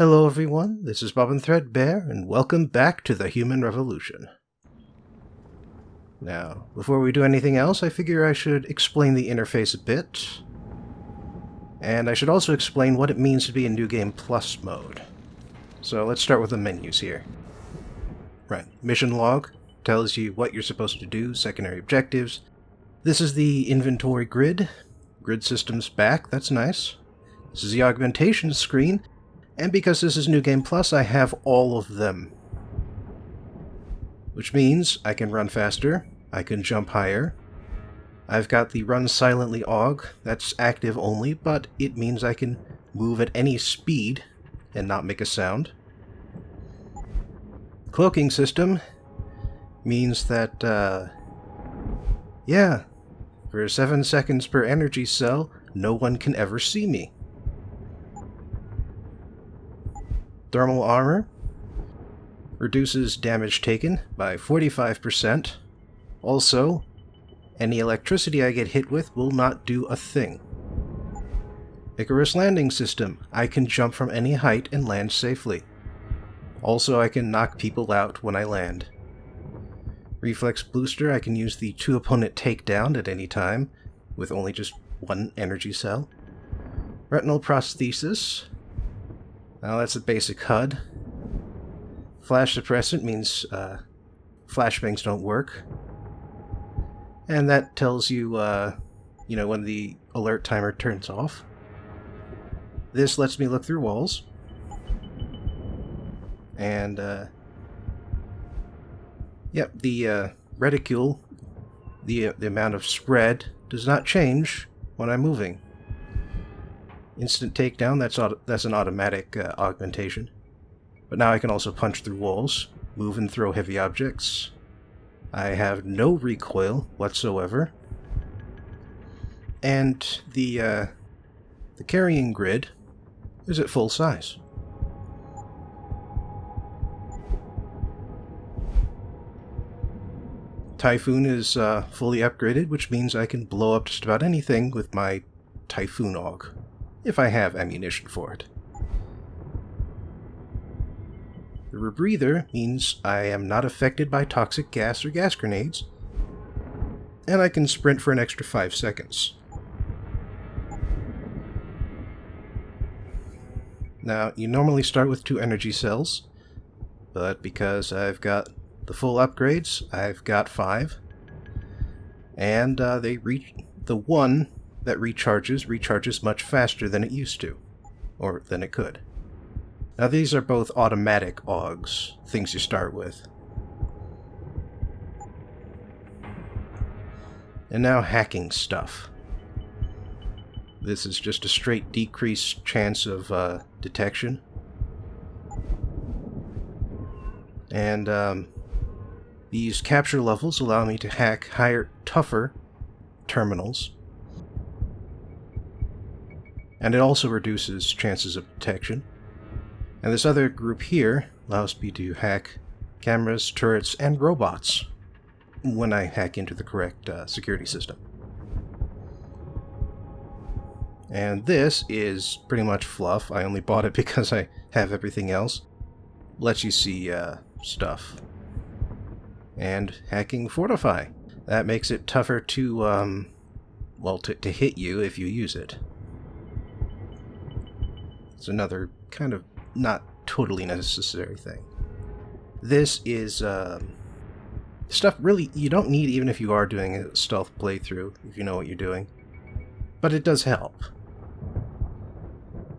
Hello everyone, this is Bob and Threadbare, and welcome back to the Human Revolution. Now, before we do anything else, I figure I should explain the interface a bit. And I should also explain what it means to be in New Game Plus mode. So let's start with the menus here. Right, mission log tells you what you're supposed to do, secondary objectives. This is the inventory grid. Grid system's back, that's nice. This is the augmentation screen. And because this is New Game Plus, I have all of them. Which means I can run faster, I can jump higher. I've got the Run Silently AUG, that's active only, but it means I can move at any speed and not make a sound. Cloaking system means that, for 7 seconds per energy cell, no one can ever see me. Thermal armor reduces damage taken by 45%. Also, any electricity I get hit with will not do a thing. Icarus landing system. I can jump from any height and land safely. Also, I can knock people out when I land. Reflex booster. I can use the 2-opponent takedown at any time with only just 1 energy cell. Retinal prosthesis. Now that's a basic HUD. Flash suppressant means flashbangs don't work. And that tells you, when the alert timer turns off. This lets me look through walls. And, the reticule, the amount of spread, does not change when I'm moving. Instant takedown, that's an automatic augmentation. But now I can also punch through walls, move and throw heavy objects. I have no recoil whatsoever. And the carrying grid is at full size. Typhoon is fully upgraded, which means I can blow up just about anything with my Typhoon AUG. If I have ammunition for it. The rebreather means I am not affected by toxic gas or gas grenades, and I can sprint for an extra 5 seconds. Now, you normally start with 2 energy cells, but because I've got the full upgrades, I've got 5, and they reach the one that recharges much faster than it used to, or than it could. Now these are both automatic AUGs, things you start with. And now hacking stuff. This is just a straight decreased chance of detection. And these capture levels allow me to hack higher, tougher terminals. And it also reduces chances of detection. And this other group here allows me to hack cameras, turrets, and robots when I hack into the correct security system. And this is pretty much fluff. I only bought it because I have everything else. Lets you see stuff. And hacking Fortify. That makes it tougher to, to hit you if you use it. It's another kind of not totally necessary thing. This is stuff really you don't need even if you are doing a stealth playthrough, if you know what you're doing. But it does help.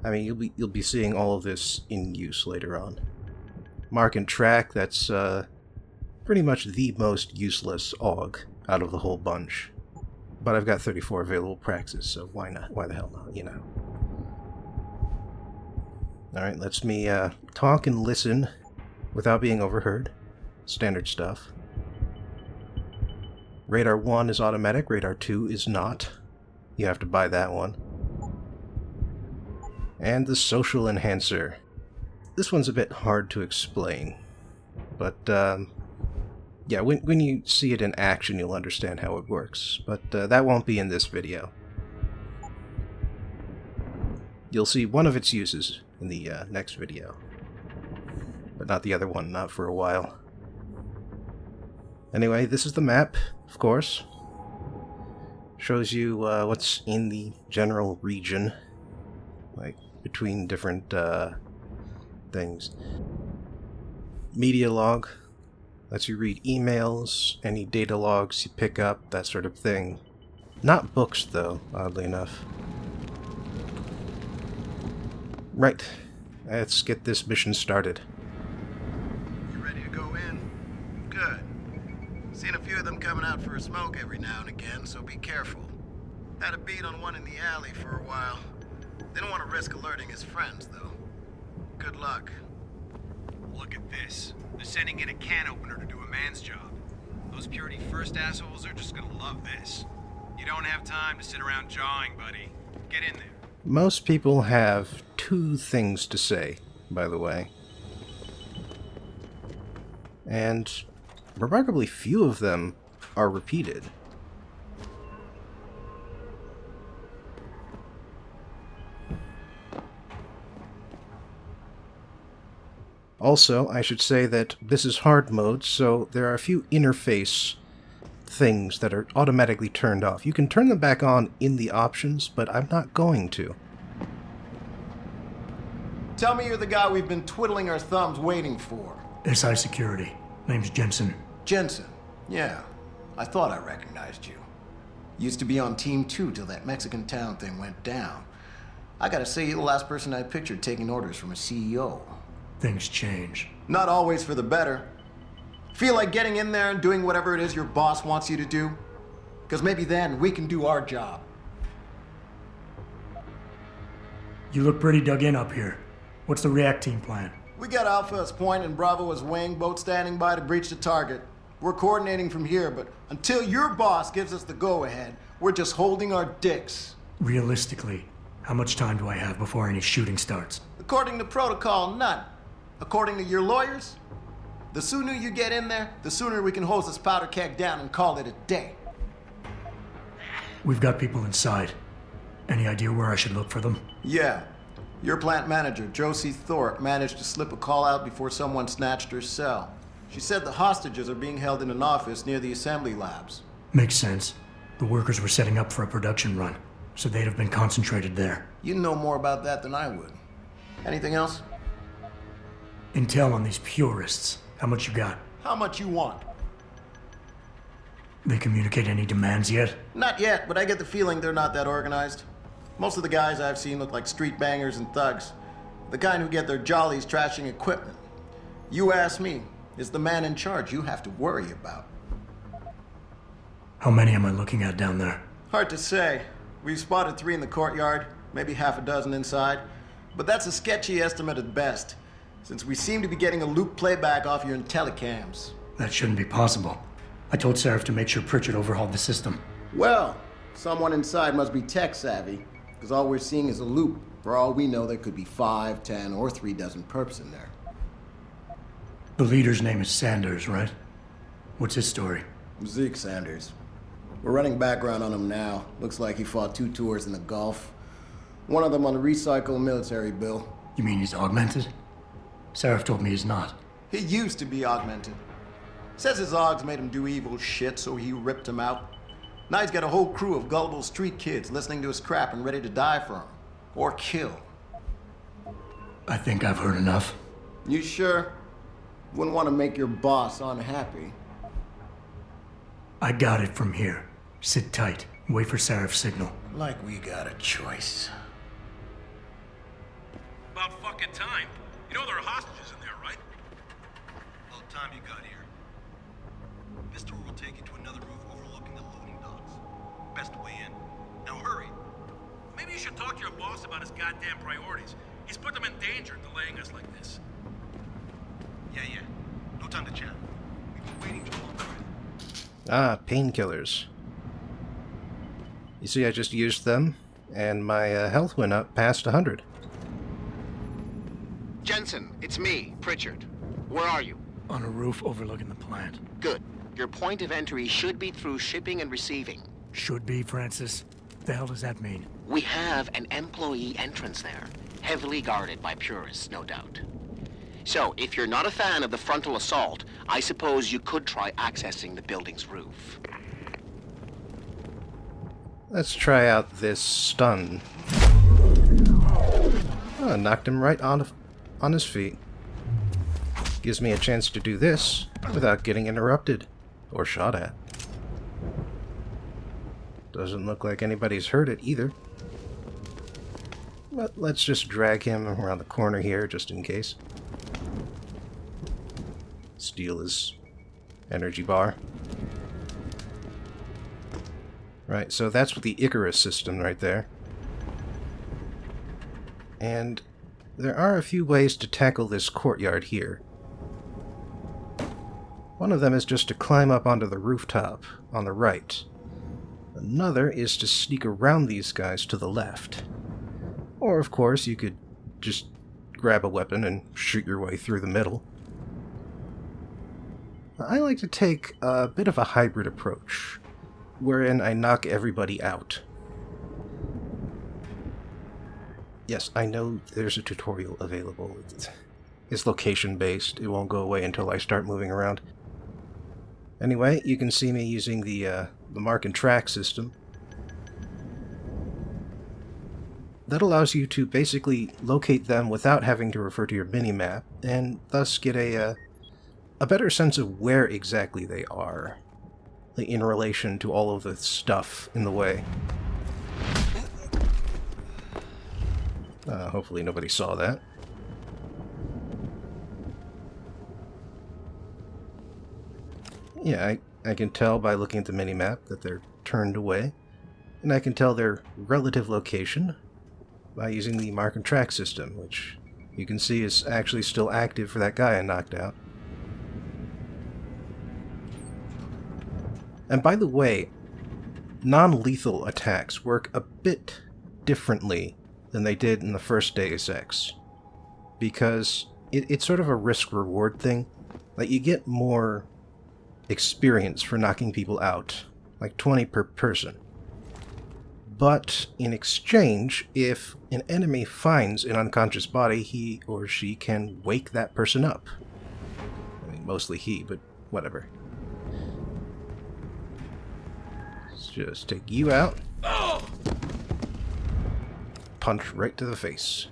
I mean, you'll be seeing all of this in use later on. Mark and track, that's pretty much the most useless AUG out of the whole bunch. But I've got 34 available praxis, so why not? Why the hell not, you know? Alright, lets me talk and listen without being overheard. Standard stuff. Radar 1 is automatic, Radar 2 is not. You have to buy that one. And the social enhancer. This one's a bit hard to explain. But, when you see it in action, you'll understand how it works. But that won't be in this video. You'll see one of its uses in the next video. But not the other one, not for a while. Anyway, this is the map, of course. Shows you what's in the general region, like between different things. Media log lets you read emails, any data logs you pick up, that sort of thing. Not books, though, oddly enough. Right, let's get this mission started. You ready to go in? Good. Seen a few of them coming out for a smoke every now and again, so be careful. Had a beat on one in the alley for a while. Didn't want to risk alerting his friends, though. Good luck. Look at this. They're sending in a can opener to do a man's job. Those Purity First assholes are just gonna love this. You don't have time to sit around jawing, buddy. Get in there. Most people have two things to say, by the way. And remarkably few of them are repeated. Also, I should say that this is hard mode, so there are a few interface things that are automatically turned off. You can turn them back on in the options, but I'm not going to. Tell me you're the guy we've been twiddling our thumbs waiting for. SI Security. Name's Jensen. Jensen. Yeah, I thought I recognized you. Used to be on Team 2 till that Mexican town thing went down. I gotta say, you're the last person I pictured taking orders from a CEO. Things change. Not always for the better. Feel like getting in there and doing whatever it is your boss wants you to do? Because maybe then we can do our job. You look pretty dug in up here. What's the react team plan? We got Alpha as point and Bravo as wing, both standing by to breach the target. We're coordinating from here, but until your boss gives us the go-ahead, we're just holding our dicks. Realistically, how much time do I have before any shooting starts? According to protocol, none. According to your lawyers, the sooner you get in there, the sooner we can hose this powder keg down and call it a day. We've got people inside. Any idea where I should look for them? Yeah. Your plant manager, Josie Thorpe, managed to slip a call out before someone snatched her cell. She said the hostages are being held in an office near the assembly labs. Makes sense. The workers were setting up for a production run, so they'd have been concentrated there. You know more about that than I would. Anything else? Intel on these purists. How much you got? How much you want? They communicate any demands yet? Not yet, but I get the feeling they're not that organized. Most of the guys I've seen look like street bangers and thugs. The kind who get their jollies trashing equipment. You ask me, it's the man in charge you have to worry about. How many am I looking at down there? Hard to say. We've spotted 3 in the courtyard, maybe half a dozen inside. But that's a sketchy estimate at best, since we seem to be getting a loop playback off your telecams. That shouldn't be possible. I told Seraph to make sure Pritchard overhauled the system. Well, someone inside must be tech savvy, because all we're seeing is a loop. For all we know, there could be 5, 10, or 3 dozen perps in there. The leader's name is Sanders, right? What's his story? Zeke Sanders. We're running background on him now. Looks like he fought 2 tours in the Gulf. One of them on a recycled military bill. You mean he's augmented? Seraph told me he's not. He used to be augmented. Says his Augs made him do evil shit, so he ripped him out. Now he's got a whole crew of gullible street kids listening to his crap and ready to die for him. Or kill. I think I've heard enough. You sure? Wouldn't want to make your boss unhappy. I got it from here. Sit tight. Wait for Seraph's signal. Like we got a choice. About fucking time. You know there are hostages in there, right? About time you got here. This tour will take you to another roof overlooking the loading docks. Best way in. Now hurry. Maybe you should talk to your boss about his goddamn priorities. He's put them in danger delaying us like this. Yeah. No time to chat. We've been waiting too long already. Ah, painkillers. You see, I just used them, and my health went up past 100. Jensen, it's me, Pritchard. Where are you? On a roof overlooking the plant. Good. Your point of entry should be through shipping and receiving. Should be, Francis. The hell does that mean? We have an employee entrance there. heavily guarded by purists, no doubt. So, if you're not a fan of the frontal assault, I suppose you could try accessing the building's roof. Let's try out this stun. Oh, knocked him right on his feet. Gives me a chance to do this without getting interrupted or shot at. Doesn't look like anybody's heard it either. But let's just drag him around the corner here just in case. Steal his energy bar. Right, so that's with the Icarus system right there. And there are a few ways to tackle this courtyard here. One of them is just to climb up onto the rooftop on the right. Another is to sneak around these guys to the left. Or, of course, you could just grab a weapon and shoot your way through the middle. I like to take a bit of a hybrid approach, wherein I knock everybody out. Yes, I know there's a tutorial available. It's location-based. It won't go away until I start moving around. Anyway, you can see me using the mark and track system. That allows you to basically locate them without having to refer to your minimap, and thus get a better sense of where exactly they are, in relation to all of the stuff in the way. Hopefully nobody saw that. Yeah, I can tell by looking at the minimap that they're turned away, and I can tell their relative location by using the mark and track system, which you can see is actually still active for that guy I knocked out. And by the way, non-lethal attacks work a bit differently than they did in the first Deus Ex, because it's sort of a risk-reward thing. Like, you get more experience for knocking people out, like 20 per person. But in exchange, if an enemy finds an unconscious body, he or she can wake that person up. I mean, mostly he, but whatever. Let's just take you out. Punch right to the face.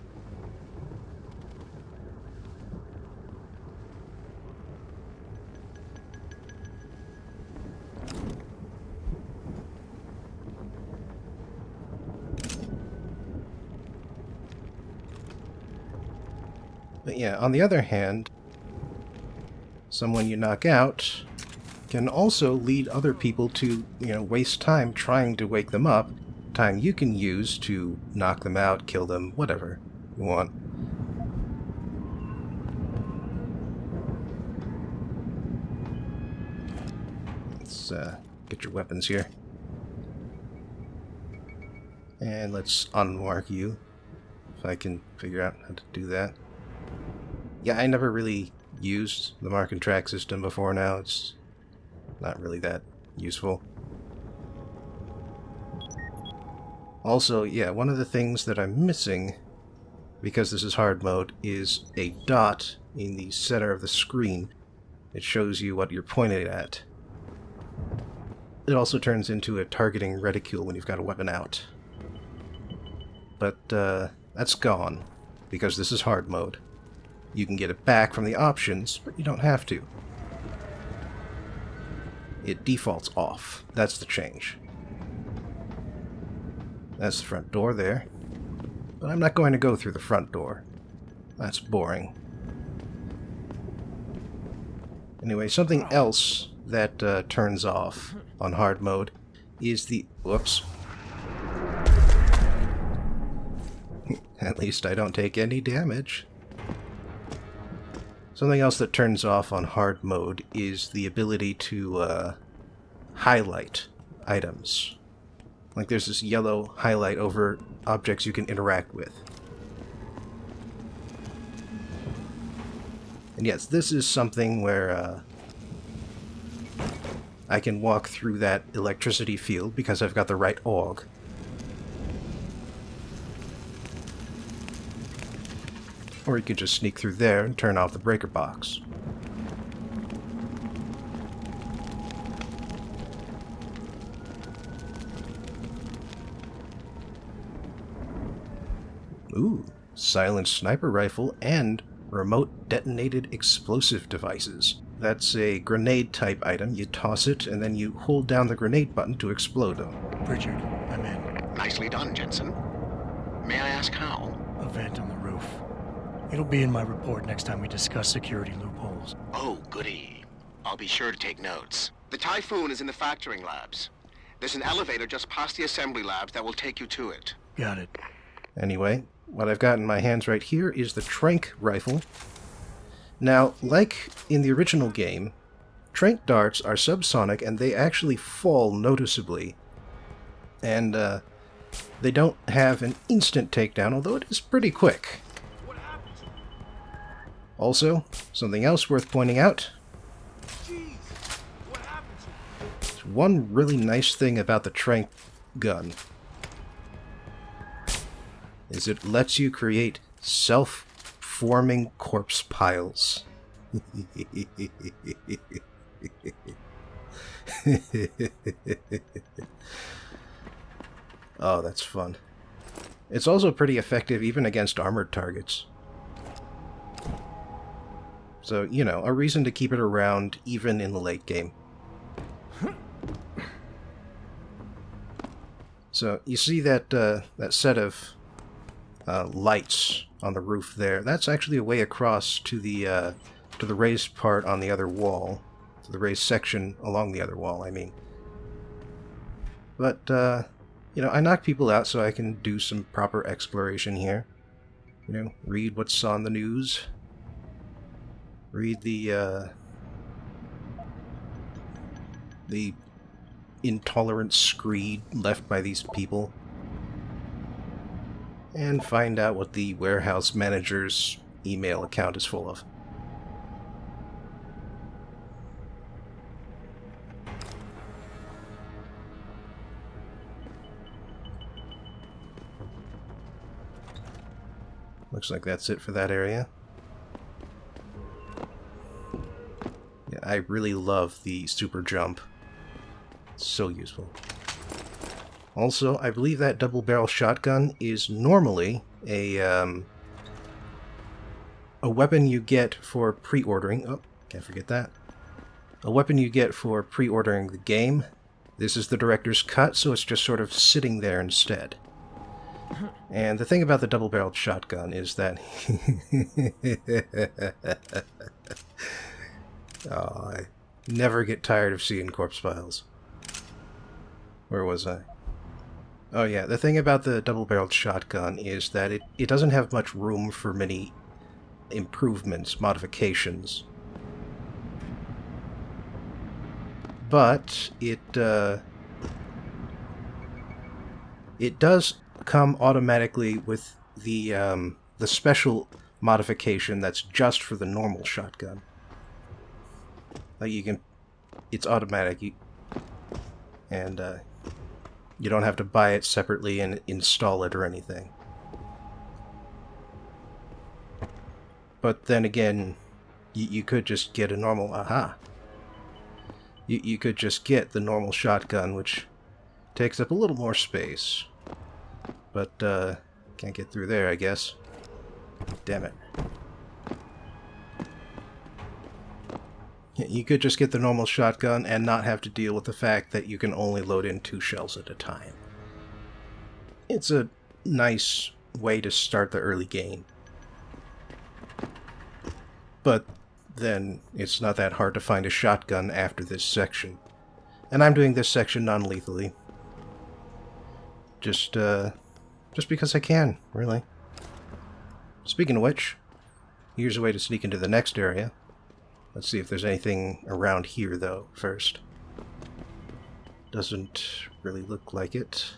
But yeah, on the other hand, someone you knock out can also lead other people to, waste time trying to wake them up. Time you can use to knock them out, kill them, whatever you want. Let's get your weapons here. And let's unmark you, if I can figure out how to do that. Yeah, I never really used the mark and track system before now. It's not really that useful. Also, yeah, one of the things that I'm missing, because this is hard mode, is a dot in the center of the screen. It shows you what you're pointed at. It also turns into a targeting reticule when you've got a weapon out. But that's gone, because this is hard mode. You can get it back from the options, but you don't have to. It defaults off. That's the change. That's the front door there. But I'm not going to go through the front door. That's boring. Anyway, something else that turns off on hard mode is the... Whoops. At least I don't take any damage. Something else that turns off on hard mode is the ability to highlight items. Like there's this yellow highlight over objects you can interact with. And yes, this is something where I can walk through that electricity field because I've got the right AUG. Or you could just sneak through there and turn off the breaker box. Ooh, silent sniper rifle and remote detonated explosive devices. That's a grenade type item. You toss it and then you hold down the grenade button to explode them. Richard, I'm in. Nicely done, Jensen. May I ask how? A vent on the roof. It'll be in my report next time we discuss security loopholes. Oh, goody. I'll be sure to take notes. The Typhoon is in the factoring labs. There's an elevator just past the assembly labs that will take you to it. Got it. Anyway, what I've got in my hands right here is the Trank rifle. Now, like in the original game, Trank darts are subsonic and they actually fall noticeably. And they don't have an instant takedown, although it is pretty quick. Also, something else worth pointing out. There's one really nice thing about the Trank gun. Is it lets you create self-forming corpse piles. Oh, that's fun. It's also pretty effective even against armored targets. So, you know, a reason to keep it around even in the late game. So, you see that that set of lights on the roof there? That's actually a way across to the raised part on the other wall. To the raised section along the other wall, I mean. But, you know, I knock people out so I can do some proper exploration here. You know, read what's on the news. Read the intolerant screed left by these people. And find out what the warehouse manager's email account is full of. Looks like that's it for that area. Yeah, I really love the super jump. It's so useful. Also, I believe that double-barrel shotgun is normally a weapon you get for pre-ordering. Oh, can't forget that. A weapon you get for pre-ordering the game. This is the director's cut, so it's just sort of sitting there instead. And the thing about the double-barreled shotgun is that... oh, I never get tired of seeing corpse piles. Where was I? Oh yeah, the thing about the double-barreled shotgun is that it doesn't have much room for many improvements, modifications. But it does come automatically with the special modification that's just for the normal shotgun. Like you can, it's automatic, and you don't have to buy it separately and install it or anything. But then again, you could just get a normal, You could just get the normal shotgun, which takes up a little more space. But, can't get through there, I guess. Damn it. You could just get the normal shotgun and not have to deal with the fact that you can only load in 2 shells at a time. It's a nice way to start the early game. But then it's not that hard to find a shotgun after this section. And I'm doing this section non-lethally. Just because I can, really. Speaking of which, here's a way to sneak into the next area. Let's see if there's anything around here, though, first. Doesn't really look like it.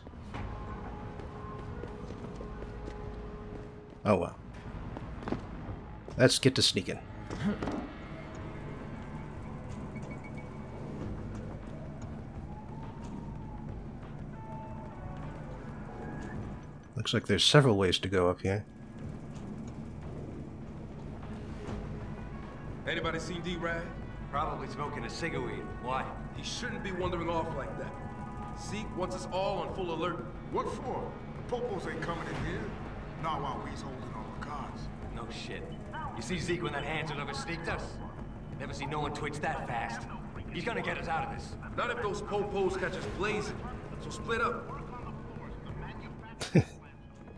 Oh well. Let's get to sneaking. Looks like there's several ways to go up here. Anybody seen D-Rag? Probably smoking a cigarette. Why? He shouldn't be wandering off like that. Zeke wants us all on full alert. What for? The popos ain't coming in here. Not while we's holding all the cards. No shit. You see Zeke when that Hansel ever sneaked us? Never seen no one twitch that fast. He's gonna get us out of this. Not if those popos catch us blazing. So split up.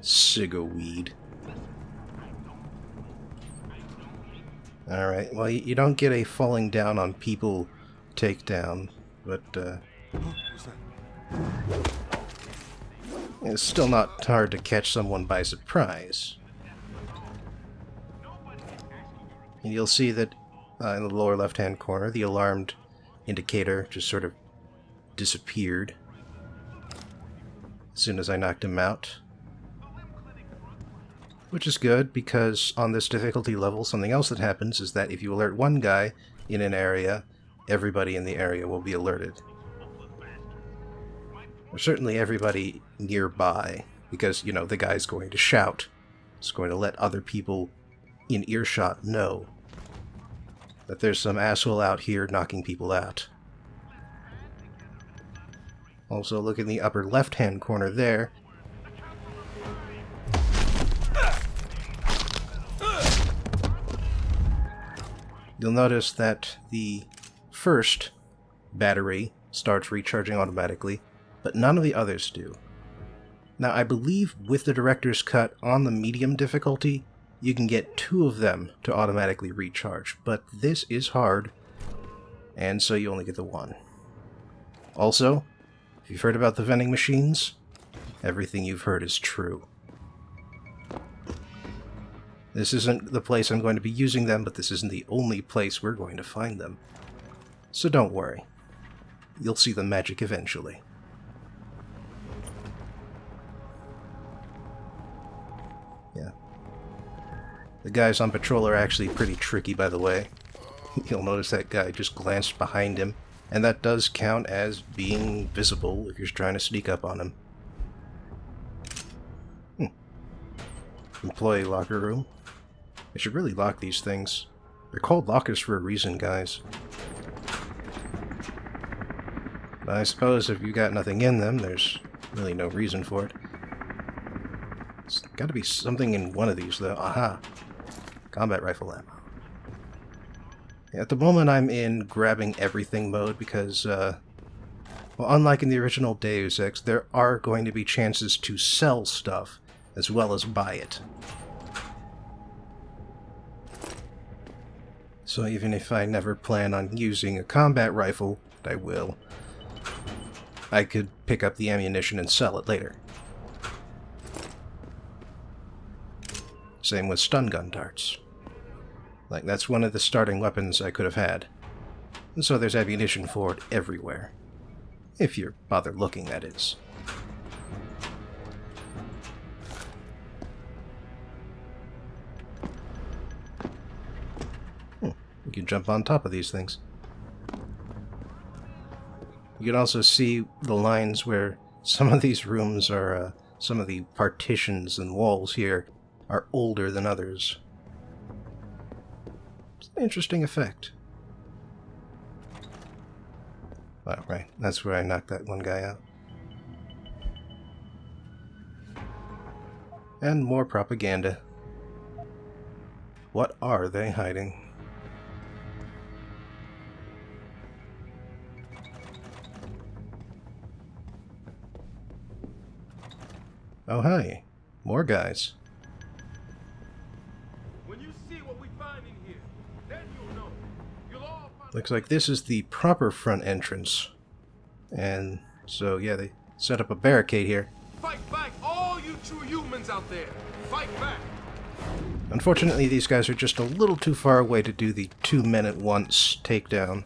Cigaweed. Alright, well, you don't get a falling down on people takedown, but, it's still not hard to catch someone by surprise. And you'll see that in the lower left-hand corner, the alarmed indicator just sort of disappeared as soon as I knocked him out. Which is good, because on this difficulty level, something else that happens is that if you alert one guy in an area, everybody in the area will be alerted. Or certainly everybody nearby, because, you know, the guy's going to shout. It's going to let other people in earshot know that there's some asshole out here knocking people out. Also, look in the upper left-hand corner there. You'll notice that the first battery starts recharging automatically, but none of the others do. Now, I believe with the director's cut on the medium difficulty, you can get 2 of them to automatically recharge, but this is hard, and so you only get the 1. Also, if you've heard about the vending machines, everything you've heard is true. This isn't the place I'm going to be using them, but this isn't the only place we're going to find them. So don't worry. You'll see the magic eventually. Yeah. The guys on patrol are actually pretty tricky, by the way. You'll notice that guy just glanced behind him, and that does count as being visible if you're trying to sneak up on him. Employee locker room. I should really lock these things. They're called lockers for a reason, guys. But I suppose if you got nothing in them, there's really no reason for it. There's gotta be something in one of these, though. Aha! Combat rifle ammo. At the moment, I'm in grabbing everything mode because, well, unlike in the original Deus Ex, there are going to be chances to sell stuff as well as buy it. So even if I never plan on using a combat rifle, I will, I could pick up the ammunition and sell it later. Same with stun gun darts. Like, that's one of the starting weapons I could have had. And so there's ammunition for it everywhere. If you bother looking, that is. You can jump on top of these things. You can also see the lines where some of these rooms are, some of the partitions and walls here are older than others. It's an interesting effect. Oh, right, that's where I knocked that one guy out. And more propaganda. What are they hiding? Oh, hi. More guys. When you see what we find in here, then you'll know. You'll all find. Looks like this is the proper front entrance. And so, yeah, they set up a barricade here. Fight back, all you true humans out there. Fight back. Unfortunately, these guys are just a little too far away to do the 2 men at once takedown.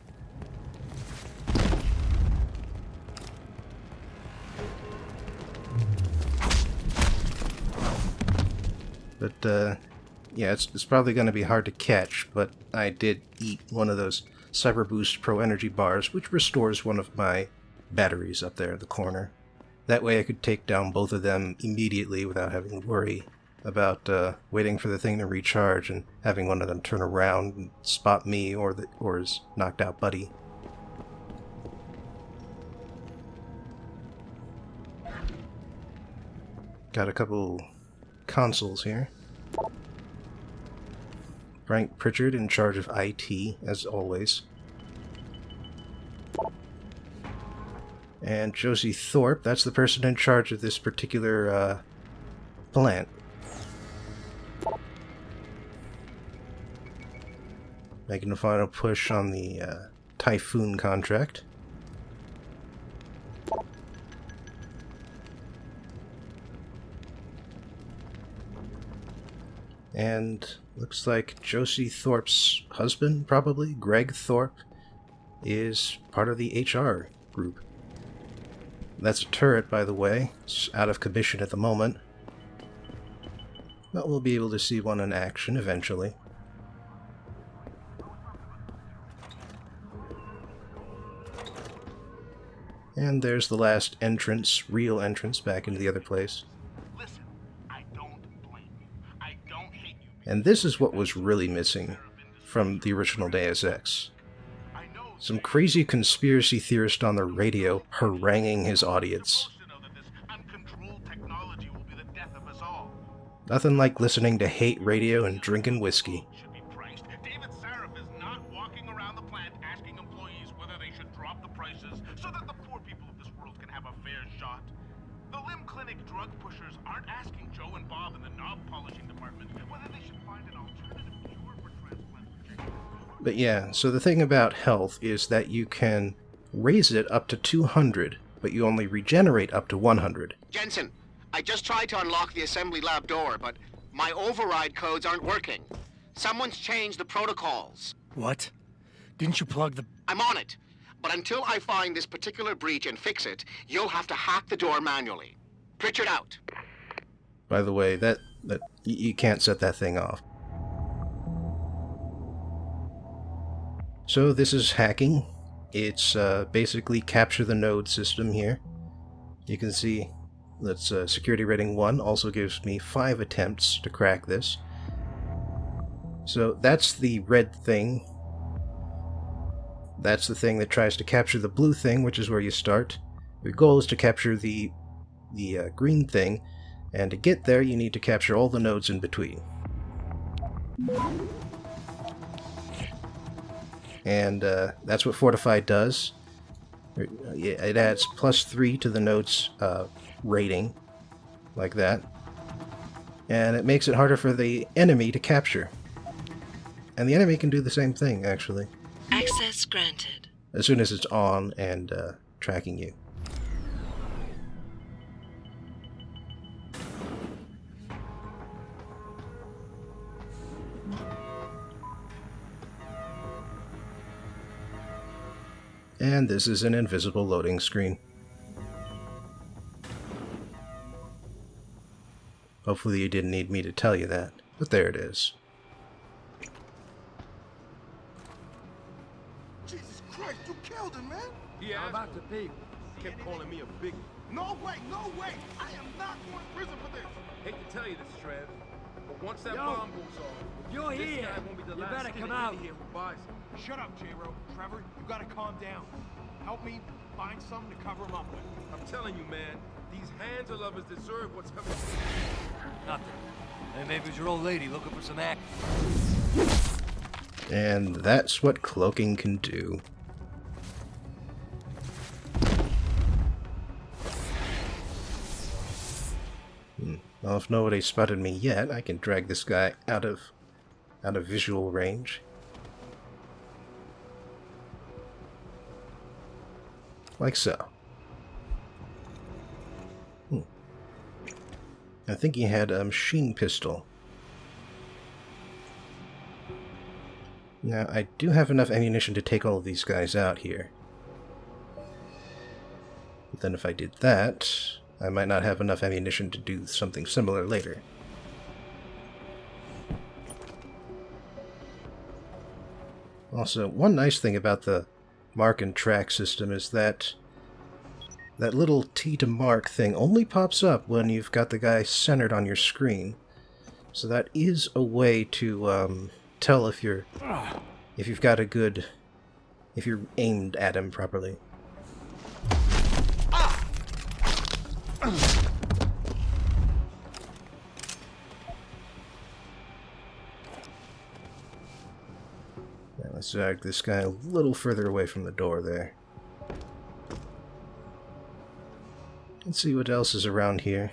But, yeah, it's probably going to be hard to catch, but I did eat one of those Cyber Boost Pro Energy bars, which restores one of my batteries up there in the corner. That way I could take down both of them immediately without having to worry about waiting for the thing to recharge and having one of them turn around and spot me or his knocked out buddy. Got a couple consoles here. Frank Pritchard in charge of IT, as always. And Josie Thorpe, that's the person in charge of this particular plant. Making a final push on the Typhoon contract. And looks like Josie Thorpe's husband, probably, Greg Thorpe, is part of the HR group. That's a turret, by the way. It's out of commission at the moment. But we'll be able to see one in action eventually. And there's the last entrance, real entrance, back into the other place. Listen, I don't blame you. I don't hate you. And this is what was really missing from the original Deus Ex. Some crazy conspiracy theorist on the radio haranguing his audience. Nothing like listening to hate radio and drinking whiskey. David Sarif is not walking around the plant asking employees whether they should drop the prices so that the poor people of this world can have a fair shot. The limb clinic drug pushers aren't asking Joe and Bob in the knob polishing department whether they should find an alternative cure for transplant rejection. But yeah, so the thing about health is that you can raise it up to 200, but you only regenerate up to 100. Jensen, I just tried to unlock the assembly lab door, but my override codes aren't working. Someone's changed the protocols. What? Didn't you plug the... I'm on it. But until I find this particular breach and fix it, you'll have to hack the door manually. Pritchard out. By the way, that you can't set that thing off. So this is hacking. It's basically capture the node system here. You can see that's security rating 1, also gives me 5 attempts to crack this. So that's the red thing. That's the thing that tries to capture the blue thing, which is where you start. Your goal is to capture the green thing, and to get there you need to capture all the nodes in between. And that's what Fortify does. It adds +3 to the node's rating, like that. And it makes it harder for the enemy to capture. And the enemy can do the same thing, actually. Access granted. As soon as it's on and tracking you. And this is an invisible loading screen. Hopefully you didn't need me to tell you that, but there it is. Jesus Christ, you killed him, man! Yeah, I'm about to be. Kept calling me a big. No way, no way! I am not going to prison for this! Hate to tell you this, Trev, but once that bomb goes off, If you're this here, guy won't be the you last better skinhead come out. in here who buys it. Shut up, J-Ro. Trevor, you gotta calm down. Help me find something to cover him up with. I'm telling you, man, these hands of lovers deserve what's coming. Nothing. And maybe it's your old lady looking for some act. And that's what cloaking can do. Well, if nobody spotted me yet, I can drag this guy out of visual range. Like so. I think he had a machine pistol. Now, I do have enough ammunition to take all of these guys out here. But then if I did that, I might not have enough ammunition to do something similar later. Also, one nice thing about the mark and track system is that that little T to mark thing only pops up when you've got the guy centered on your screen. So that is a way to tell if you've got a good, if you're aimed at him properly. Now let's drag this guy a little further away from the door there. Let's see what else is around here.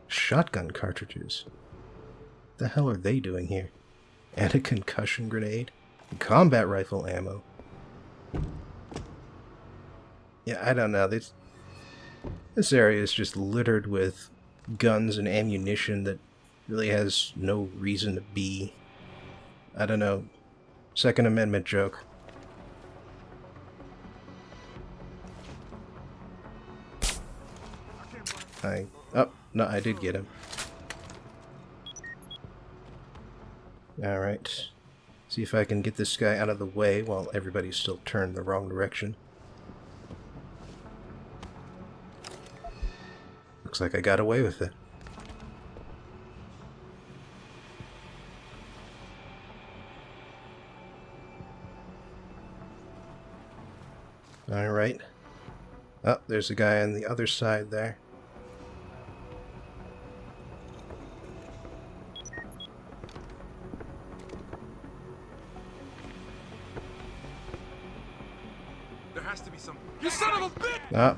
Shotgun cartridges. What the hell are they doing here? And a concussion grenade? Combat rifle ammo. Yeah, I don't know. This area is just littered with guns and ammunition that really has no reason to be. I don't know. Second Amendment joke. Oh, no, I did get him. Alright. See if I can get this guy out of the way while everybody's still turned the wrong direction. Looks like I got away with it. Alright. Oh, there's a guy on the other side there. There has to be some. You son of a bitch! Ah,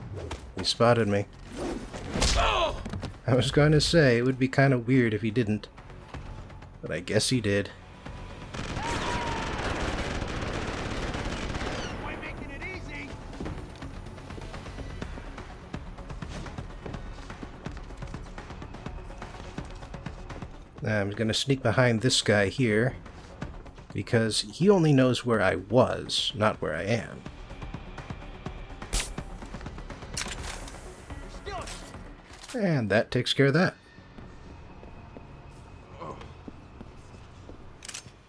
he spotted me. I was going to say, it would be kind of weird if he didn't. But I guess he did. Why making it easy? I'm going to sneak behind this guy here, because he only knows where I was, not where I am. And that takes care of that.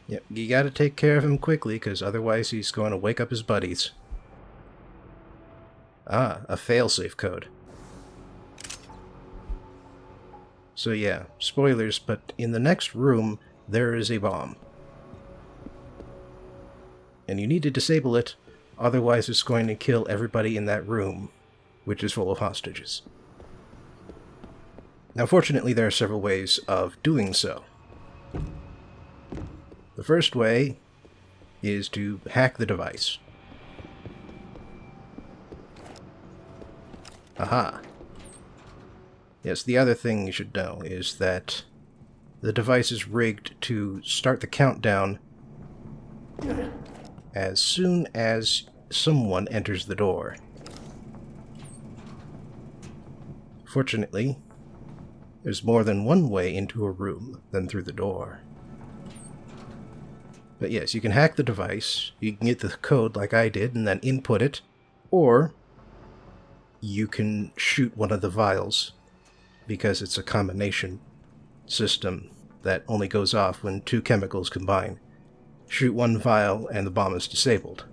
Yep, you gotta take care of him quickly, because otherwise he's going to wake up his buddies. Ah, a failsafe code. So yeah, spoilers, but in the next room, there is a bomb. And you need to disable it, otherwise it's going to kill everybody in that room, which is full of hostages. Now, fortunately, there are several ways of doing so. The first way is to hack the device. Aha. Yes, the other thing you should know is that the device is rigged to start the countdown as soon as someone enters the door. Fortunately, there's more than one way into a room than through the door. But yes, you can hack the device, you can get the code like I did and then input it, or you can shoot one of the vials, because it's a combination system that only goes off when two chemicals combine. Shoot one vial and the bomb is disabled.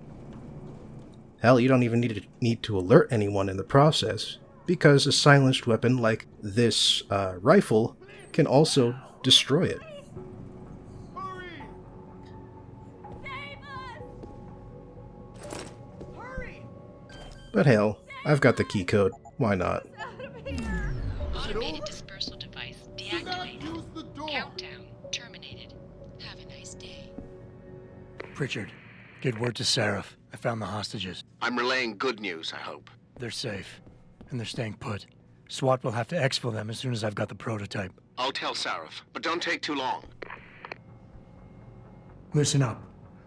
Hell, you don't even need to alert anyone in the process, because a silenced weapon like this rifle can also destroy it. Hurry! Save us! Hurry! But hell, I've got the key code. Why not? Automated dispersal device deactivated. Countdown terminated. Have a nice day. Pritchard, get word to Seraph. I found the hostages. I'm relaying good news, I hope. They're safe, and they're staying put. SWAT will have to exfil them as soon as I've got the prototype. I'll tell Sarif, but don't take too long. Listen up.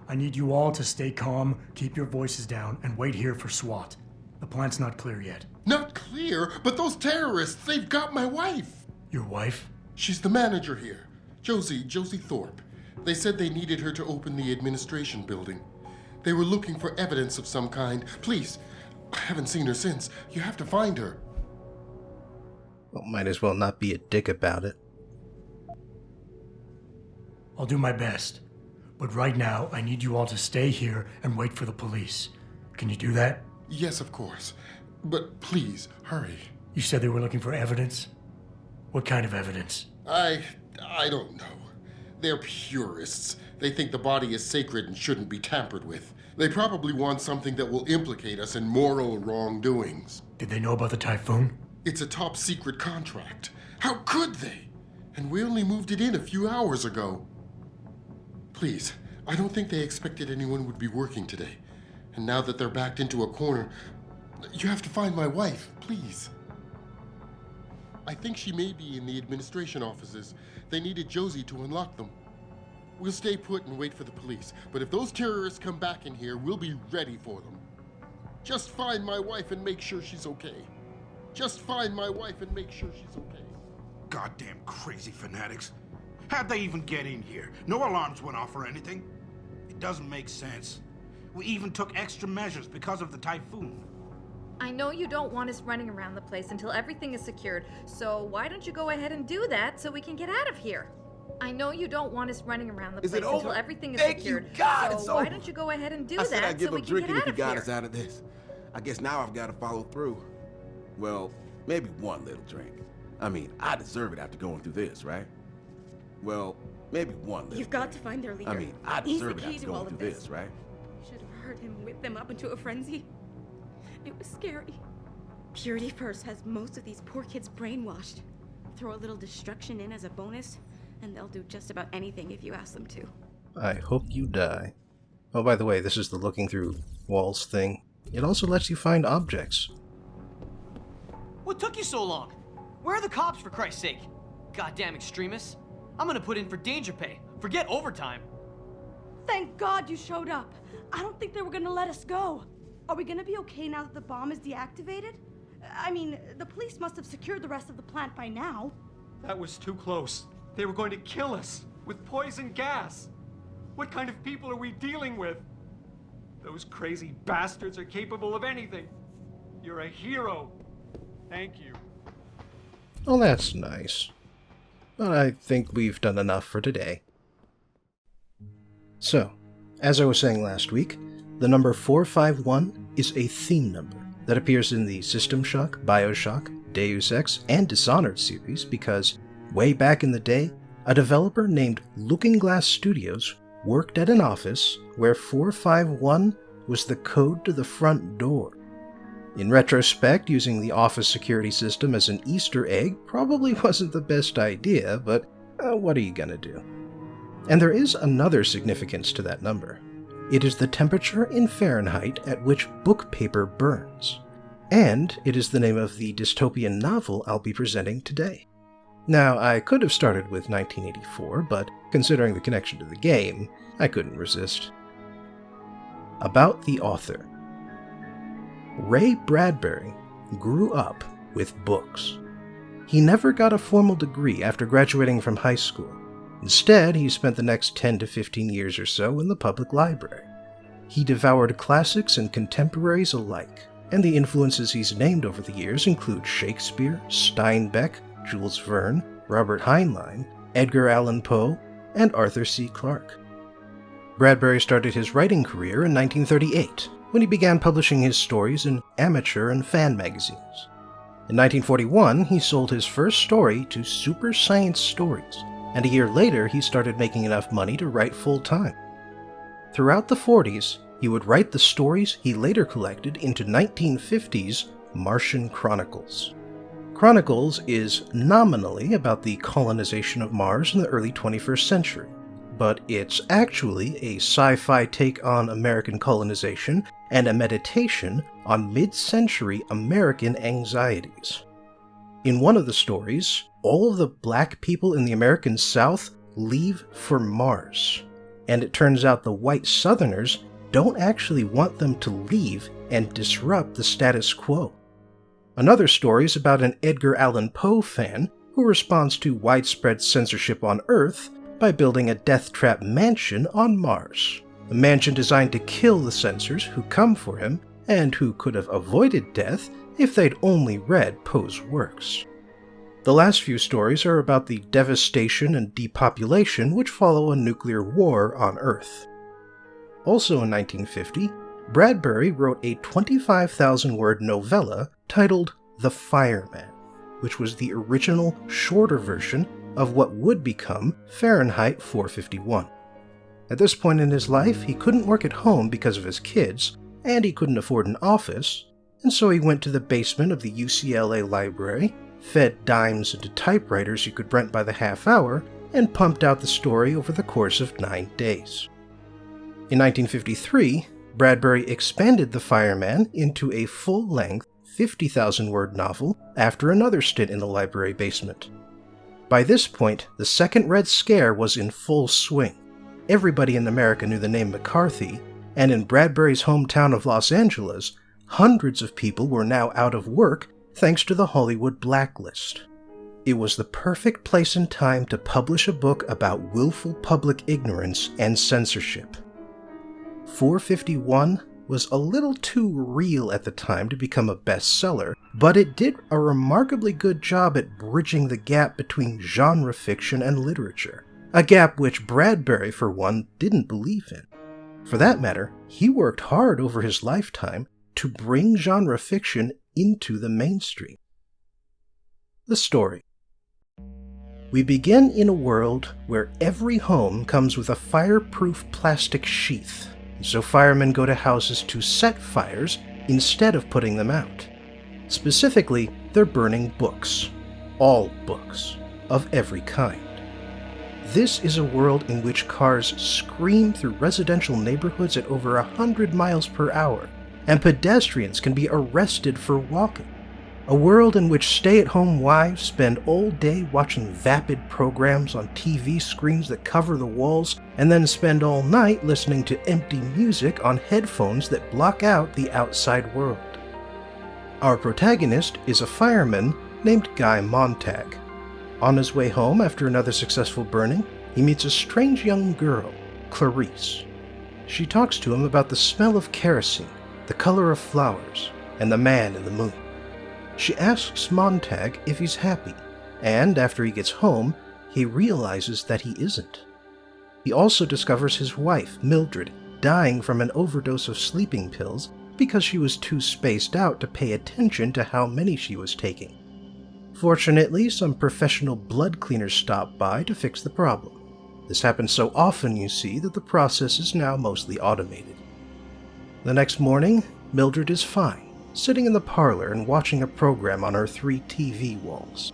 I need you all to stay calm, keep your voices down, and wait here for SWAT. The plant's not clear yet. Not clear, but those terrorists, they've got my wife. Your wife? She's the manager here. Josie Thorpe. They said they needed her to open the administration building. They were looking for evidence of some kind. Please, I haven't seen her since. You have to find her. Well, might as well not be a dick about it. I'll do my best. But right now, I need you all to stay here and wait for the police. Can you do that? Yes, of course. But please, hurry. You said they were looking for evidence? What kind of evidence? I I don't know. They're purists. They think the body is sacred and shouldn't be tampered with. They probably want something that will implicate us in moral wrongdoings. Did they know about the typhoon? It's a top secret contract. How could they? And we only moved it in a few hours ago. Please, I don't think they expected anyone would be working today. And now that they're backed into a corner, you have to find my wife, please. I think she may be in the administration offices. They needed Josie to unlock them. We'll stay put and wait for the police, but if those terrorists come back in here, we'll be ready for them. Just find my wife and make sure she's okay. Just find my wife and make sure she's okay. Goddamn crazy fanatics. How'd they even get in here? No alarms went off or anything. It doesn't make sense. We even took extra measures because of the typhoon. I know you don't want us running around the place until everything is secured, so why don't you go ahead and do that so we can get out of here? I know you don't want us running around the place until everything is secured, so why don't you go ahead and do that so we can get out of here? I said I'd give up drinking if you got us out of this. I guess now I've got to follow through. Well, maybe one little drink. I mean, I deserve it after going through this, right? Well, maybe one little You've got to find their leader. I mean, I deserve it after going through this, right? You should have heard him whip them up into a frenzy. It was scary. Purity First has most of these poor kids brainwashed. Throw a little destruction in as a bonus, and they'll do just about anything if you ask them to. I hope you die. Oh, by the way, this is the looking through walls thing. It also lets you find objects. What took you so long? Where are the cops, for Christ's sake? Goddamn extremists. I'm gonna put in for danger pay. Forget overtime. Thank God you showed up. I don't think they were gonna let us go. Are we gonna be okay now that the bomb is deactivated? I mean, the police must have secured the rest of the plant by now. That was too close. They were going to kill us with poison gas. What kind of people are we dealing with? Those crazy bastards are capable of anything. You're a hero. Thank you. Well, that's nice. But I think we've done enough for today. So, as I was saying last week, the number 451 is a theme number that appears in the System Shock, Bioshock, Deus Ex, and Dishonored series because, way back in the day, a developer named Looking Glass Studios worked at an office where 451 was the code to the front door. In retrospect, using the office security system as an Easter egg probably wasn't the best idea, but what are you gonna do? And there is another significance to that number. It is the temperature in Fahrenheit at which book paper burns. And it is the name of the dystopian novel I'll be presenting today. Now, I could have started with 1984, but considering the connection to the game, I couldn't resist. About the author. Ray Bradbury grew up with books. He never got a formal degree after graduating from high school. Instead, he spent the next 10 to 15 years or so in the public library. He devoured classics and contemporaries alike, and the influences he's named over the years include Shakespeare, Steinbeck, Jules Verne, Robert Heinlein, Edgar Allan Poe, and Arthur C. Clarke. Bradbury started his writing career in 1938, when he began publishing his stories in amateur and fan magazines. In 1941, he sold his first story to Super Science Stories, and a year later he started making enough money to write full-time. Throughout the 40s, he would write the stories he later collected into 1950's Martian Chronicles. Chronicles is nominally about the colonization of Mars in the early 21st century, but it's actually a sci-fi take on American colonization and a meditation on mid-century American anxieties. In one of the stories, all of the black people in the American South leave for Mars, and it turns out the white Southerners don't actually want them to leave and disrupt the status quo. Another story is about an Edgar Allan Poe fan who responds to widespread censorship on Earth by building a death trap mansion on Mars, a mansion designed to kill the censors who come for him and who could have avoided death if they'd only read Poe's works. The last few stories are about the devastation and depopulation which follow a nuclear war on Earth. Also in 1950, Bradbury wrote a 25,000-word novella titled The Fireman, which was the original, shorter version of what would become Fahrenheit 451. At this point in his life, he couldn't work at home because of his kids, and he couldn't afford an office, and so he went to the basement of the UCLA library, fed dimes into typewriters you could rent by the half hour, and pumped out the story over the course of 9 days. In 1953, Bradbury expanded The Fireman into a full-length, 50,000-word novel after another stint in the library basement. By this point, the Second Red Scare was in full swing. Everybody in America knew the name McCarthy, and in Bradbury's hometown of Los Angeles, hundreds of people were now out of work thanks to the Hollywood blacklist. It was the perfect place and time to publish a book about willful public ignorance and censorship. 451 was a little too real at the time to become a bestseller, but it did a remarkably good job at bridging the gap between genre fiction and literature, a gap which Bradbury, for one, didn't believe in. For that matter, he worked hard over his lifetime to bring genre fiction into the mainstream. The story. We begin in a world where every home comes with a fireproof plastic sheath, so firemen go to houses to set fires instead of putting them out. Specifically, they're burning books. All books. Of every kind. This is a world in which cars scream through residential neighborhoods at over 100 miles per hour, and pedestrians can be arrested for walking. A world in which stay-at-home wives spend all day watching vapid programs on TV screens that cover the walls, and then spend all night listening to empty music on headphones that block out the outside world. Our protagonist is a fireman named Guy Montag. On his way home after another successful burning, he meets a strange young girl, Clarice. She talks to him about the smell of kerosene, the color of flowers, and the man in the moon. She asks Montag if he's happy, and after he gets home, he realizes that he isn't. He also discovers his wife, Mildred, dying from an overdose of sleeping pills because she was too spaced out to pay attention to how many she was taking. Fortunately, some professional blood cleaners stopped by to fix the problem. This happens so often, you see, that the process is now mostly automated. The next morning, Mildred is fine, sitting in the parlor and watching a program on her 3 TV walls.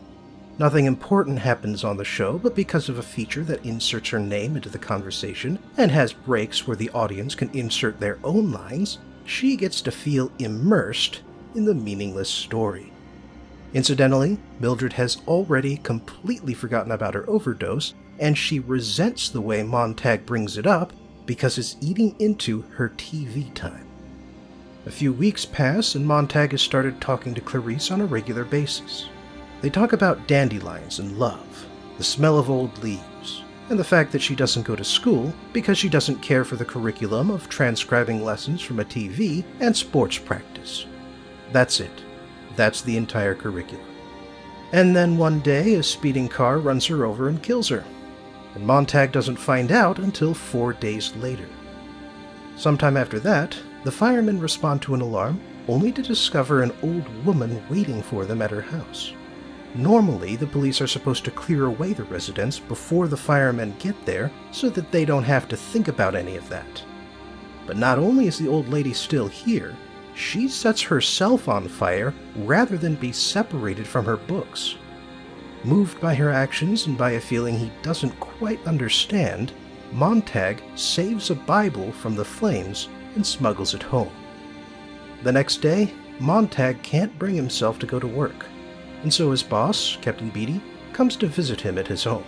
Nothing important happens on the show, but because of a feature that inserts her name into the conversation and has breaks where the audience can insert their own lines, she gets to feel immersed in the meaningless story. Incidentally, Mildred has already completely forgotten about her overdose, and she resents the way Montag brings it up because it's eating into her TV time. A few weeks pass, and Montag has started talking to Clarice on a regular basis. They talk about dandelions and love, the smell of old leaves, and the fact that she doesn't go to school because she doesn't care for the curriculum of transcribing lessons from a TV and sports practice. That's it. That's the entire curriculum. And then one day, a speeding car runs her over and kills her, and Montag doesn't find out until 4 days later. Sometime after that, the firemen respond to an alarm, only to discover an old woman waiting for them at her house. Normally, the police are supposed to clear away the residence before the firemen get there so that they don't have to think about any of that. But not only is the old lady still here, she sets herself on fire rather than be separated from her books. Moved by her actions and by a feeling he doesn't quite understand, Montag saves a Bible from the flames and smuggles it home. The next day, Montag can't bring himself to go to work, and so his boss, Captain Beatty, comes to visit him at his home.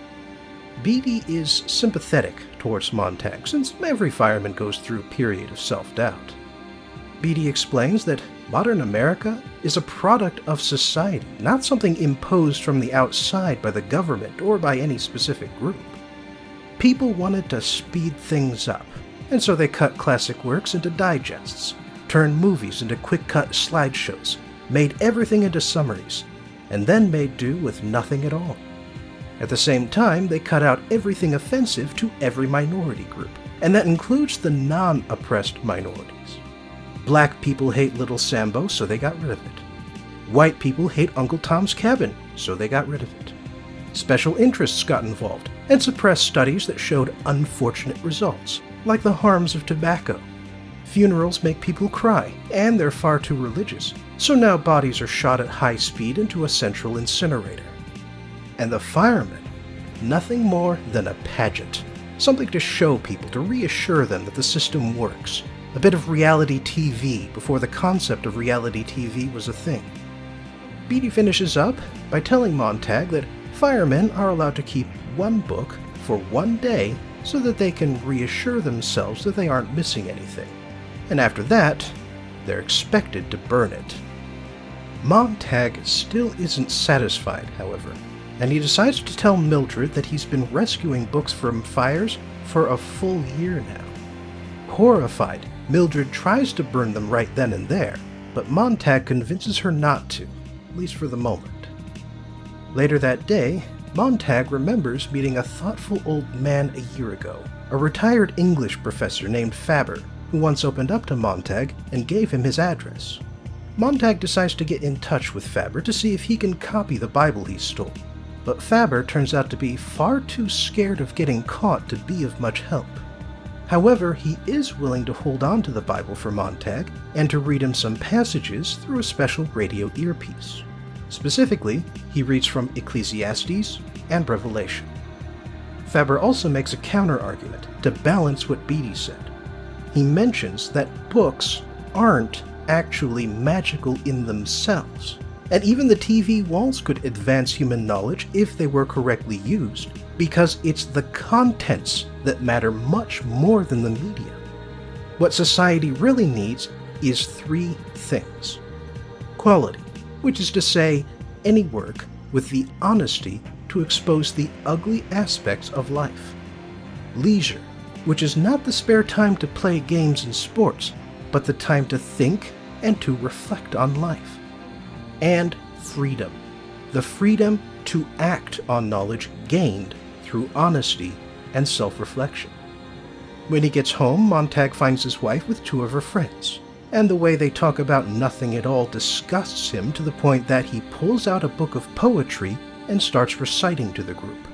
Beatty is sympathetic towards Montag, since every fireman goes through a period of self-doubt. Beatty explains that modern America is a product of society, not something imposed from the outside by the government or by any specific group. People wanted to speed things up, and so they cut classic works into digests, turned movies into quick-cut slideshows, made everything into summaries, and then made do with nothing at all. At the same time, they cut out everything offensive to every minority group, and that includes the non-oppressed minorities. Black people hate Little Sambo, so they got rid of it. White people hate Uncle Tom's Cabin, so they got rid of it. Special interests got involved and suppressed studies that showed unfortunate results, like the harms of tobacco. Funerals make people cry, and they're far too religious, so now bodies are shot at high speed into a central incinerator. And the firemen, nothing more than a pageant. Something to show people, to reassure them that the system works. A bit of reality TV before the concept of reality TV was a thing. Beatty finishes up by telling Montag that firemen are allowed to keep one book for one day so that they can reassure themselves that they aren't missing anything. And after that, they're expected to burn it. Montag still isn't satisfied, however, and he decides to tell Mildred that he's been rescuing books from fires for a full year now. Horrified, Mildred tries to burn them right then and there, but Montag convinces her not to, at least for the moment. Later that day, Montag remembers meeting a thoughtful old man a year ago, a retired English professor named Faber, who once opened up to Montag and gave him his address. Montag decides to get in touch with Faber to see if he can copy the Bible he stole, but Faber turns out to be far too scared of getting caught to be of much help. However, he is willing to hold on to the Bible for Montag and to read him some passages through a special radio earpiece. Specifically, he reads from Ecclesiastes and Revelation. Faber also makes a counter-argument to balance what Beatty said. He mentions that books aren't actually magical in themselves, and even the TV walls could advance human knowledge if they were correctly used, because it's the contents that matter much more than the media. What society really needs is three things. Quality, which is to say, any work with the honesty to expose the ugly aspects of life. Leisure, which is not the spare time to play games and sports, but the time to think and to reflect on life. And freedom, the freedom to act on knowledge gained through honesty and self-reflection. When he gets home, Montag finds his wife with two of her friends, and the way they talk about nothing at all disgusts him to the point that he pulls out a book of poetry and starts reciting to the group.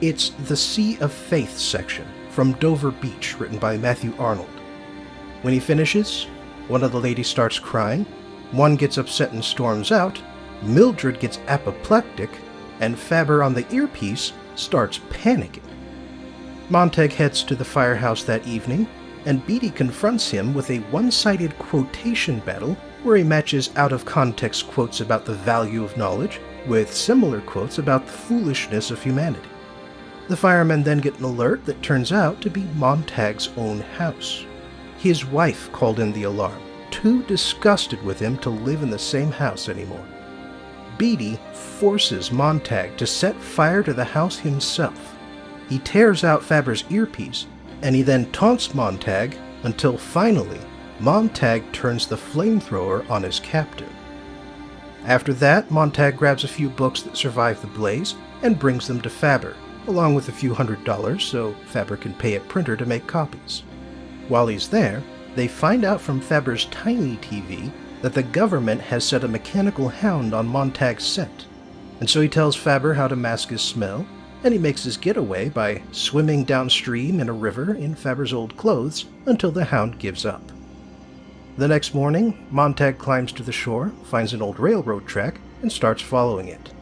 It's the Sea of Faith section from Dover Beach, written by Matthew Arnold. When he finishes, one of the ladies starts crying, one gets upset and storms out, Mildred gets apoplectic, and Faber on the earpiece starts panicking. Montag heads to the firehouse that evening, and Beatty confronts him with a one-sided quotation battle where he matches out-of-context quotes about the value of knowledge with similar quotes about the foolishness of humanity. The firemen then get an alert that turns out to be Montag's own house. His wife called in the alarm, too disgusted with him to live in the same house anymore. Beatty forces Montag to set fire to the house himself. He tears out Faber's earpiece, and he then taunts Montag until finally Montag turns the flamethrower on his captive. After that, Montag grabs a few books that survive the blaze and brings them to Faber, along with a few $100s so Faber can pay a printer to make copies. While he's there, they find out from Faber's tiny TV that the government has set a mechanical hound on Montag's scent, and so he tells Faber how to mask his smell, and he makes his getaway by swimming downstream in a river in Faber's old clothes until the hound gives up. The next morning, Montag climbs to the shore, finds an old railroad track, and starts following it.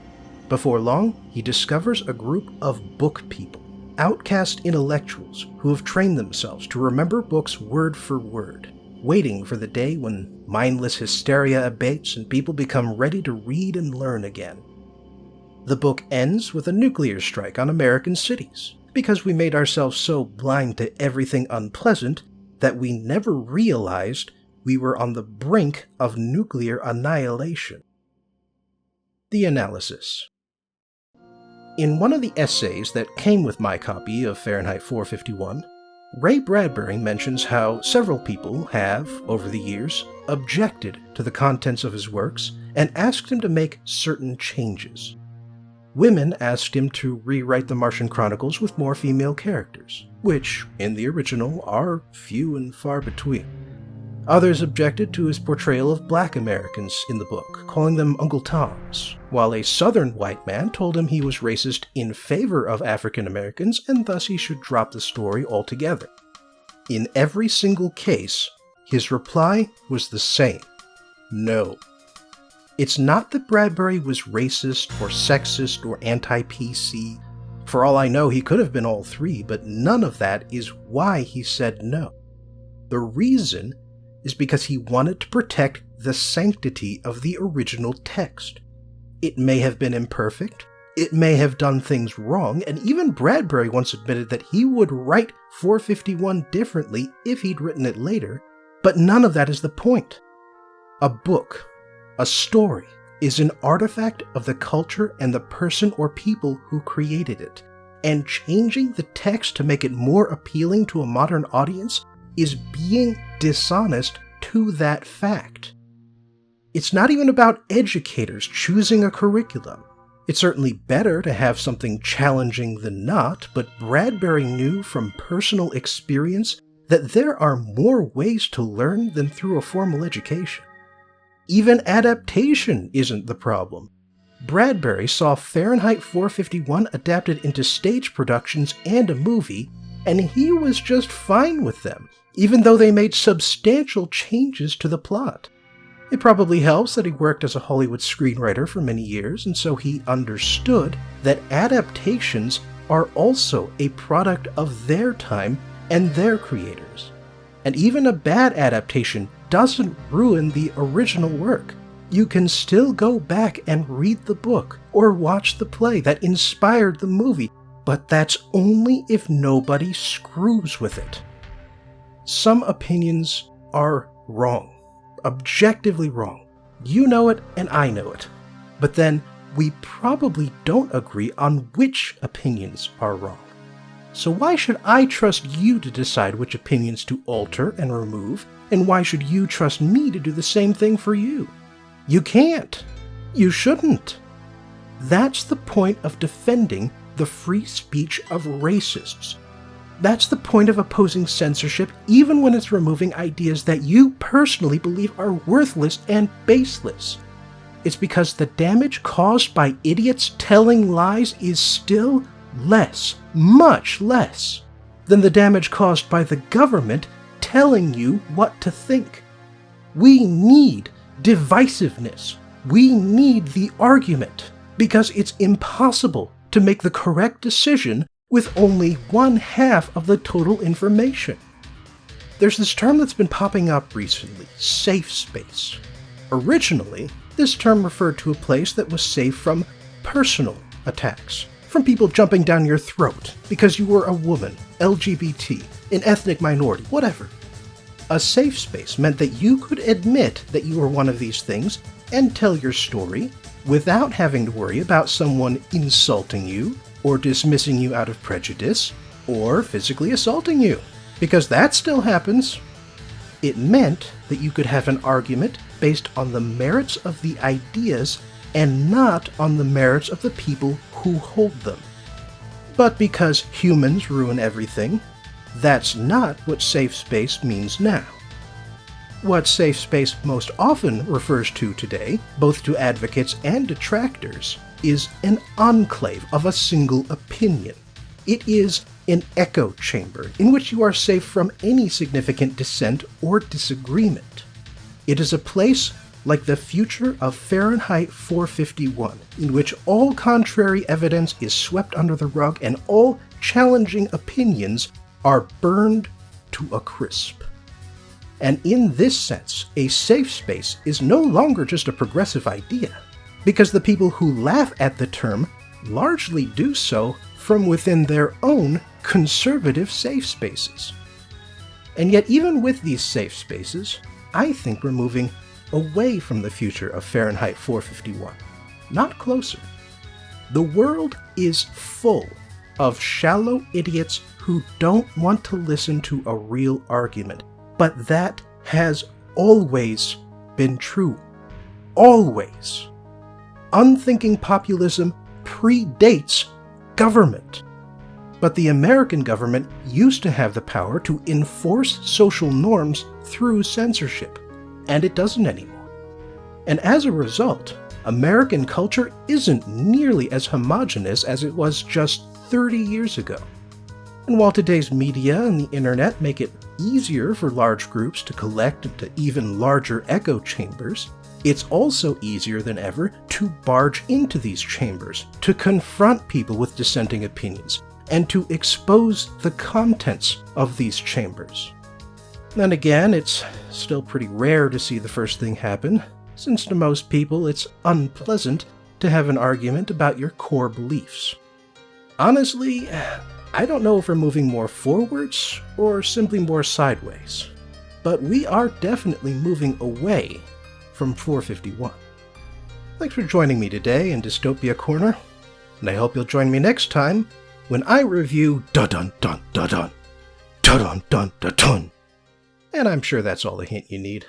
Before long, he discovers a group of book people, outcast intellectuals who have trained themselves to remember books word for word, waiting for the day when mindless hysteria abates and people become ready to read and learn again. The book ends with a nuclear strike on American cities, because we made ourselves so blind to everything unpleasant that we never realized we were on the brink of nuclear annihilation. The analysis. In one of the essays that came with my copy of Fahrenheit 451, Ray Bradbury mentions how several people have, over the years, objected to the contents of his works and asked him to make certain changes. Women asked him to rewrite the Martian Chronicles with more female characters, which, in the original, are few and far between. Others objected to his portrayal of black Americans in the book, calling them Uncle Toms. while a Southern white man told him he was racist in favor of African Americans and thus he should drop the story altogether. In every single case, his reply was the same: no. It's not that Bradbury was racist or sexist or anti-PC. For all I know, he could have been all three, but none of that is why he said no. The reason is because he wanted to protect the sanctity of the original text. It may have been imperfect, it may have done things wrong, and even Bradbury once admitted that he would write 451 differently if he'd written it later, but none of that is the point. A book, a story, is an artifact of the culture and the person or people who created it, and changing the text to make it more appealing to a modern audience is being dishonest to that fact. It's not even about educators choosing a curriculum. It's certainly better to have something challenging than not, but Bradbury knew from personal experience that there are more ways to learn than through a formal education. Even adaptation isn't the problem. Bradbury saw Fahrenheit 451 adapted into stage productions and a movie, and he was just fine with them, even though they made substantial changes to the plot. It probably helps that he worked as a Hollywood screenwriter for many years, and so he understood that adaptations are also a product of their time and their creators. And even a bad adaptation doesn't ruin the original work. You can still go back and read the book or watch the play that inspired the movie, but that's only if nobody screws with it. Some opinions are wrong. Objectively wrong. You know it and I know it. But then we probably don't agree on which opinions are wrong. So why should I trust you to decide which opinions to alter and remove, and why should you trust me to do the same thing for you? You can't. You shouldn't. That's the point of defending the free speech of racists. That's the point of opposing censorship, even when it's removing ideas that you personally believe are worthless and baseless. It's because the damage caused by idiots telling lies is still less, much less, than the damage caused by the government telling you what to think. We need divisiveness. We need the argument, because it's impossible to make the correct decision with only one half of the total information. There's this term that's been popping up recently, safe space. Originally, this term referred to a place that was safe from personal attacks, from people jumping down your throat because you were a woman, LGBT, an ethnic minority, whatever. A safe space meant that you could admit that you were one of these things and tell your story without having to worry about someone insulting you, or dismissing you out of prejudice, or physically assaulting you, because that still happens. It meant that you could have an argument based on the merits of the ideas and not on the merits of the people who hold them. But because humans ruin everything, that's not what safe space means now. What safe space most often refers to today, both to advocates and detractors, is an enclave of a single opinion. It is an echo chamber in which you are safe from any significant dissent or disagreement. It is a place like the future of Fahrenheit 451, in which all contrary evidence is swept under the rug and all challenging opinions are burned to a crisp. And in this sense, a safe space is no longer just a progressive idea, because the people who laugh at the term largely do so from within their own conservative safe spaces. And yet even with these safe spaces, I think we're moving away from the future of Fahrenheit 451, not closer. The world is full of shallow idiots who don't want to listen to a real argument, but that has always been true. Always. Unthinking populism predates government. But the American government used to have the power to enforce social norms through censorship, and it doesn't anymore. And as a result, American culture isn't nearly as homogenous as it was just 30 years ago. And while today's media and the internet make it easier for large groups to collect into even larger echo chambers, it's also easier than ever to barge into these chambers, to confront people with dissenting opinions, and to expose the contents of these chambers. Then again, it's still pretty rare to see the first thing happen, since to most people it's unpleasant to have an argument about your core beliefs. Honestly, I don't know if we're moving more forwards or simply more sideways, but we are definitely moving away from 451. Thanks for joining me today in Dystopia Corner, and I hope you'll join me next time when I review Dun-Dun-Dun-Dun-Dun, Dun-Dun-Dun-Dun-Dun. And I'm sure that's all the hint you need.